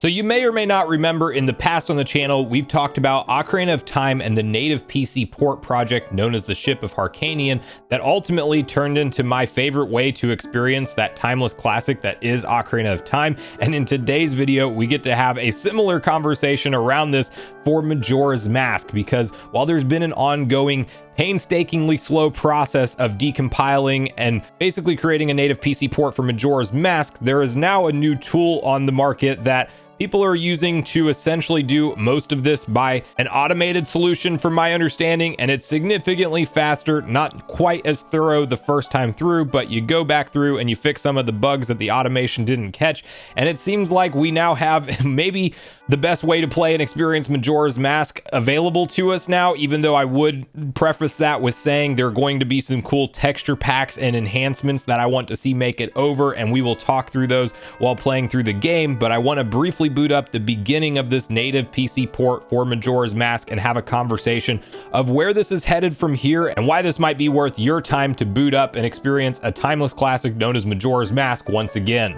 So you may or may not remember in the past on the channel, we've talked about Ocarina of Time and the native PC port project known as the Ship of Harkanian that ultimately turned into my favorite way to experience that timeless classic that is Ocarina of Time. And in today's video, we get to have a similar conversation around this for Majora's Mask, because while there's been an ongoing painstakingly slow process of decompiling and basically creating a native PC port for Majora's Mask, there is now a new tool on the market that people are using to essentially do most of this by an automated solution from my understanding, and it's significantly faster, not quite as thorough the first time through, but you go back through and you fix some of the bugs that the automation didn't catch, and it seems like we now have maybe the best way to play and experience Majora's Mask available to us now, even though I would preface that with saying there are going to be some cool texture packs and enhancements that I want to see make it over, and we will talk through those while playing through the game. But I want to briefly boot up the beginning of this native PC port for Majora's Mask and have a conversation of where this is headed from here and why this might be worth your time to boot up and experience a timeless classic known as Majora's Mask once again.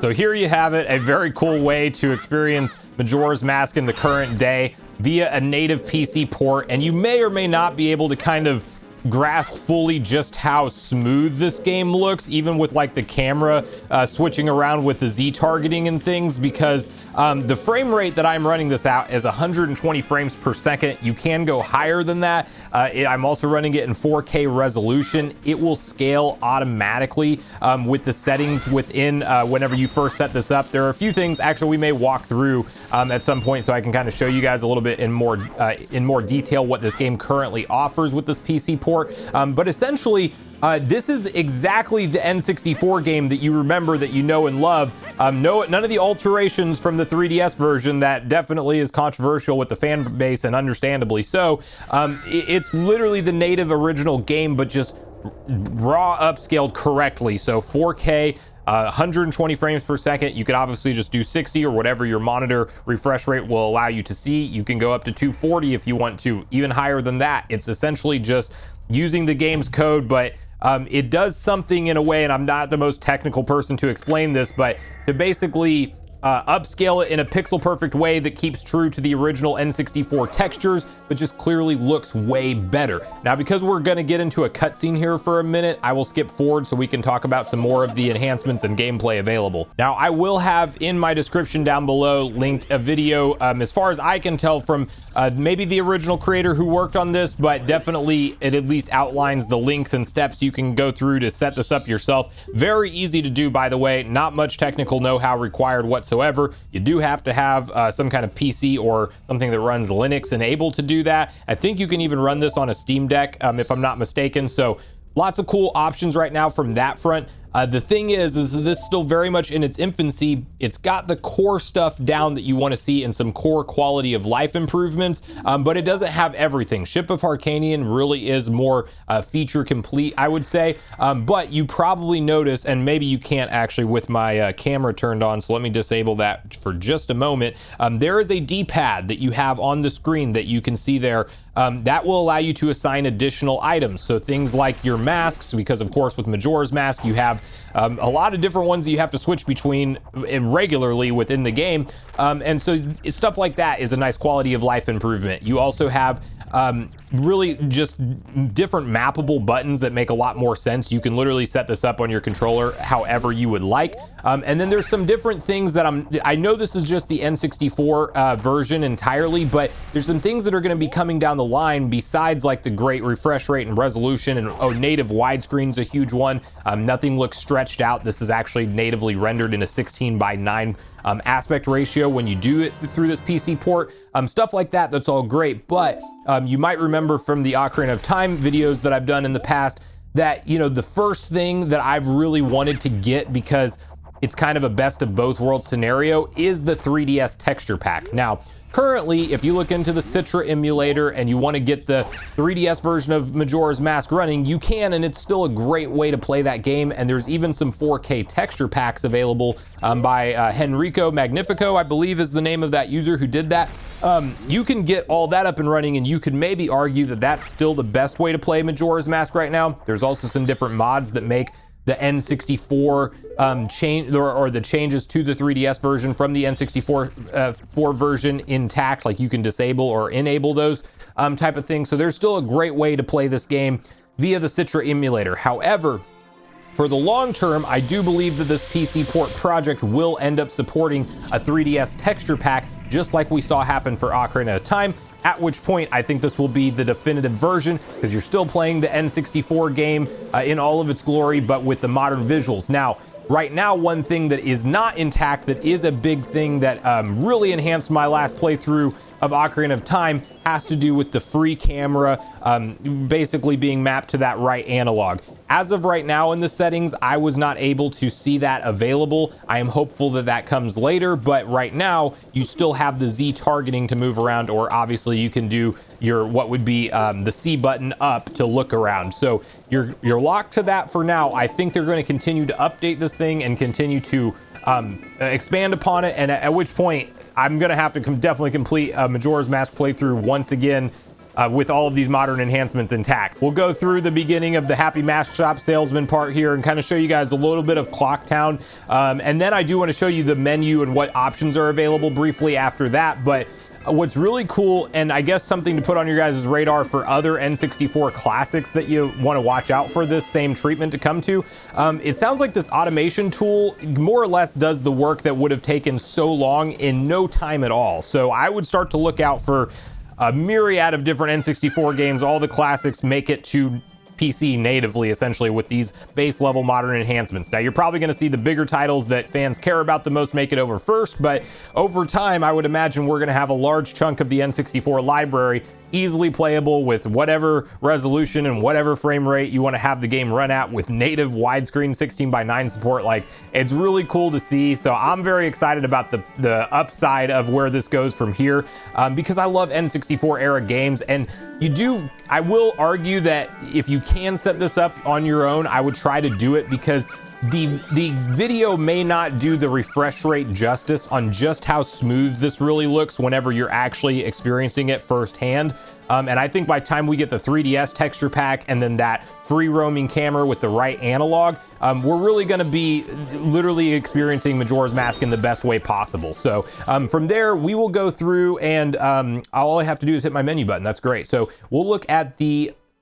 So here you have it, a very cool way to experience Majora's Mask in the current day via a native PC port, and you may or may not be able to kind of grasp fully just how smooth this game looks, even with like the camera switching around with the Z targeting and things, because the frame rate that I'm running this out is 120 frames per second. You can go higher than that. I'm also running it in 4K resolution. It will scale automatically with the settings within whenever you first set this up. There are a few things actually we may walk through at some point, so I can kind of show you guys a little bit in more detail what this game currently offers with this PC port. But essentially, this is exactly the N64 game that you remember, that you know and love. None of the alterations from the 3DS version that definitely is controversial with the fan base, and understandably so. It's literally the native original game, but just raw upscaled correctly. So 4K, 120 frames per second. You could obviously just do 60 or whatever your monitor refresh rate will allow you to see. You can go up to 240 if you want to, even higher than that. It's essentially just using the game's code, but it does something in a way, and I'm not the most technical person to explain this, but to basically upscale it in a pixel perfect way that keeps true to the original N64 textures, but just clearly looks way better. Now, because we're going to get into a cutscene here for a minute, I will skip forward so we can talk about some more of the enhancements and gameplay available. Now, I will have in my description down below linked a video, as far as I can tell, from maybe the original creator who worked on this, but definitely it at least outlines the links and steps you can go through to set this up yourself. Very easy to do, by the way. Not much technical know-how required whatsoever. You do have to have some kind of PC or something that runs Linux enabled to do that. I think you can even run this on a Steam Deck, if I'm not mistaken. So lots of cool options right now from that front. The thing is this is still very much in its infancy. It's got the core stuff down that you want to see and some core quality of life improvements, but it doesn't have everything. Ship of Harkanian really is more feature complete, I would say, but you probably notice, and maybe you can't actually with my camera turned on, so let me disable that for just a moment. There is a D-pad that you have on the screen that you can see there. That will allow you to assign additional items. So things like your masks, because of course with Majora's Mask, you have a lot of different ones that you have to switch between regularly within the game. And so stuff like that is a nice quality of life improvement. You also have really just different mappable buttons that make a lot more sense. You can literally set this up on your controller however you would like. And then there's some different things that I know this is just the N64 version entirely, but there's some things that are going to be coming down the line besides like the great refresh rate and resolution, and native widescreen is a huge one. Nothing looks stretched out. This is actually natively rendered in a 16:9 aspect ratio when you do it through this PC port. Stuff like that, that's all great, but you might remember from the Ocarina of Time videos that I've done in the past that, you know, the first thing that I've really wanted to get, because it's kind of a best of both worlds scenario, is the 3DS texture pack. Now, currently, if you look into the Citra emulator and you want to get the 3DS version of Majora's Mask running, you can, and it's still a great way to play that game. And there's even some 4K texture packs available by Henrico Magnifico, I believe is the name of that user who did that. You can get all that up and running, and you could maybe argue that that's still the best way to play Majora's Mask right now. There's also some different mods that make the N64 change or the changes to the 3DS version from the N64 version intact. Like you can disable or enable those type of things. So there's still a great way to play this game via the Citra emulator. However, for the long term, I do believe that this PC port project will end up supporting a 3DS texture pack, just like we saw happen for Ocarina of Time, at which point I think this will be the definitive version, because you're still playing the N64 game in all of its glory, but with the modern visuals. Now, right now, one thing that is not intact, that is a big thing that really enhanced my last playthrough of Ocarina of Time, has to do with the free camera basically being mapped to that right analog. As of right now in the settings, I was not able to see that available. I am hopeful that that comes later, but right now you still have the Z targeting to move around, or obviously you can do your what would be the C button up to look around. So you're locked to that for now. I think they're going to continue to update this thing and continue to expand upon it, and at which point I'm going to have to definitely complete Majora's Mask playthrough once again with all of these modern enhancements intact. We'll go through the beginning of the Happy Mask Shop salesman part here and kind of show you guys a little bit of Clocktown. And then I do want to show you the menu and what options are available briefly after that. But what's really cool, and I guess something to put on your guys' radar for other N64 classics that you want to watch out for this same treatment to come to, it sounds like this automation tool more or less does the work that would have taken so long in no time at all. So I would start to look out for a myriad of different N64 games. All the classics make it to PC natively, essentially, with these base level modern enhancements. Now, you're probably going to see the bigger titles that fans care about the most make it over first, but over time, I would imagine we're going to have a large chunk of the N64 library easily playable with whatever resolution and whatever frame rate you want to have the game run at, with native widescreen 16:9 support. Like, it's really cool to see. So I'm very excited about the upside of where this goes from here, because I love N64 era games. And I will argue that if you can set this up on your own, I would try to do it, because the video may not do the refresh rate justice on just how smooth this really looks whenever you're actually experiencing it firsthand. And I think by the time we get the 3DS texture pack and then that free roaming camera with the right analog, we're really going to be literally experiencing Majora's Mask in the best way possible. So from there, we will go through, and all I have to do is hit my menu button. That's great. So we'll look at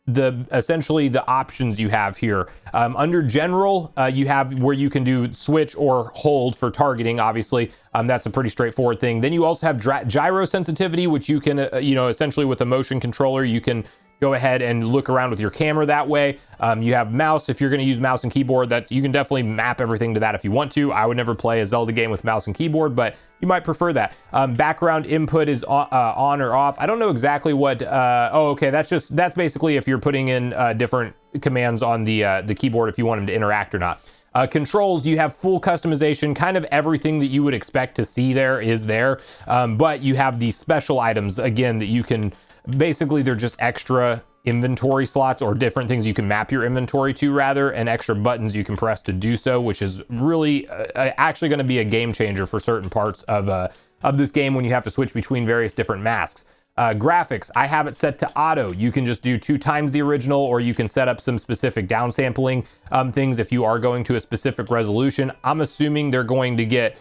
essentially the options you have here. Under general, you have where you can do switch or hold for targeting. Obviously, that's a pretty straightforward thing. Then you also have gyro sensitivity, which you can essentially with a motion controller, you can go ahead and look around with your camera that way. You have mouse. If you're going to use mouse and keyboard, that you can definitely map everything to that if you want to. I would never play a Zelda game with mouse and keyboard, but you might prefer that. Background input is on or off. I don't know exactly what. Okay, that's basically if you're putting in different commands on the keyboard, if you want them to interact or not. Controls, you have full customization. Kind of everything that you would expect to see there is there, but you have these special items again that you can. Basically, they're just extra inventory slots, or different things you can map your inventory to, rather, and extra buttons you can press to do so, which is really actually going to be a game changer for certain parts of this game when you have to switch between various different masks. Graphics, I have it set to auto. You can just do 2 times the original, or you can set up some specific downsampling things if you are going to a specific resolution. I'm assuming they're going to get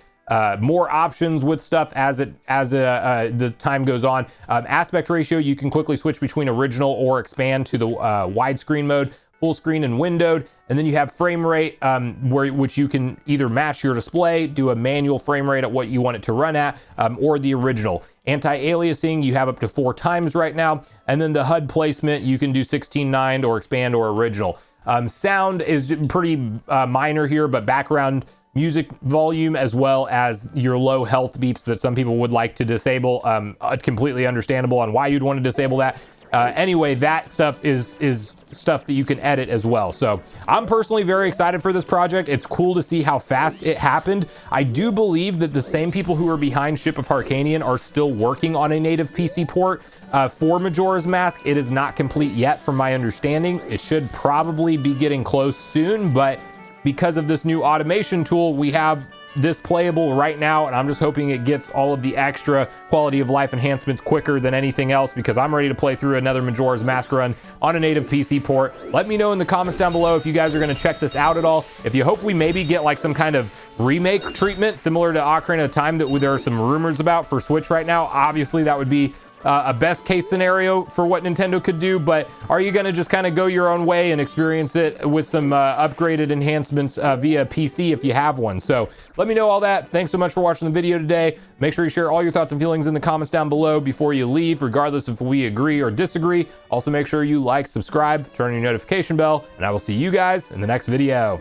more options with stuff as the time goes on. Aspect ratio, you can quickly switch between original or expand to the widescreen mode, full screen and windowed. And then you have frame rate, which you can either match your display, do a manual frame rate at what you want it to run at, or the original. Anti-aliasing, you have up to 4 times right now. And then the HUD placement, you can do 16:9 or expand or original. Sound is pretty minor here, but background music volume, as well as your low health beeps that some people would like to disable, completely understandable on why you'd want to disable that. Anyway, that stuff is stuff that you can edit as well. So I'm personally very excited for this project. It's cool to see how fast it happened. I do believe that the same people who are behind Ship of Harkanian are still working on a native PC port for Majora's Mask. It is not complete yet, from my understanding. It should probably be getting close soon, but because of this new automation tool, we have this playable right now, and I'm just hoping it gets all of the extra quality of life enhancements quicker than anything else, because I'm ready to play through another Majora's Mask run on a native PC port. Let me know in the comments down below if you guys are going to check this out at all. If you hope we maybe get like some kind of remake treatment similar to Ocarina of Time that there are some rumors about for Switch right now, obviously that would be a best case scenario for what Nintendo could do. But are you going to just kind of go your own way and experience it with some upgraded enhancements via PC if you have one? So let me know all that. Thanks so much for watching the video today. Make sure you share all your thoughts and feelings in the comments down below before you leave, regardless if we agree or disagree. Also, make sure you like, subscribe, turn on your notification bell, and I will see you guys in the next video.